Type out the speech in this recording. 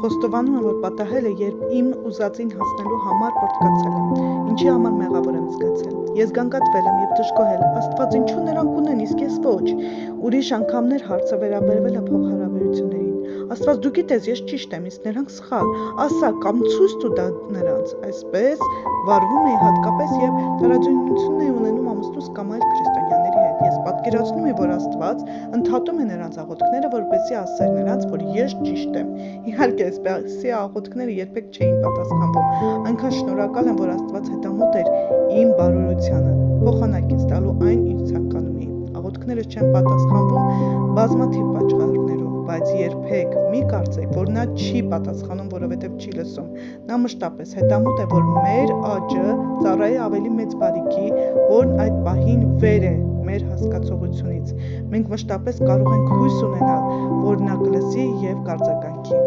Խոստովանում եմ, որ պատահել է, երբ իմ ուզածին հասնելու համար պռթկացել եմ, ինչի համար մեղավոր եմ զգացել։ Ես գանգատվել եմ և դժգոհել, Աստված ինչու նրանք ունեն, իսկ ես ոչ։ Ուրիշ անգամներ հարցը վերաբերվել է փոխհարաբերություններին։ Աստված դու գիտես, ես ճիշտ եմ, իսկ նրանք սխալ, ասա կամ ցույց տու դա նրանց։ Այսպես վարվում էի հատկապես, երբ տարաձայնություն էի ունենում ամուսնուս կամ այլ քրիստոնյաների հետ։ Ես պատկերացնում էի, որ Աստված ընդհատում է նրանց աղոթքները, որպեսզի ասեր նրանց, որ ես ճիշտ եմ։ Իհարկե, այսպիսի աղոթքները երբեք չէին պատասխանվում։ Այնքան շնորհակալ եմ, որ Աստված հետամուտ էր իմ բարօրությանը, փոխանակ ինձ տալու այն, ինչ ցանկանում էի։ Աղոթքներս չեն պատասխանվում բազմաթիվ պատճառներով, բայց երբեք մի կարծեք, որ նա չի պատասխանում, որովհետև չի լսում։ Նա մշտապես հետամուտ է, որ մեր աճը ծառայի ավելի մեծ բարիքի, որն այդ պահին վեր է մեր հասկացողությունից։ Մենք մշտապես կարող ենք հույս ունենալ, որ նա կլսի և կարձագանքի։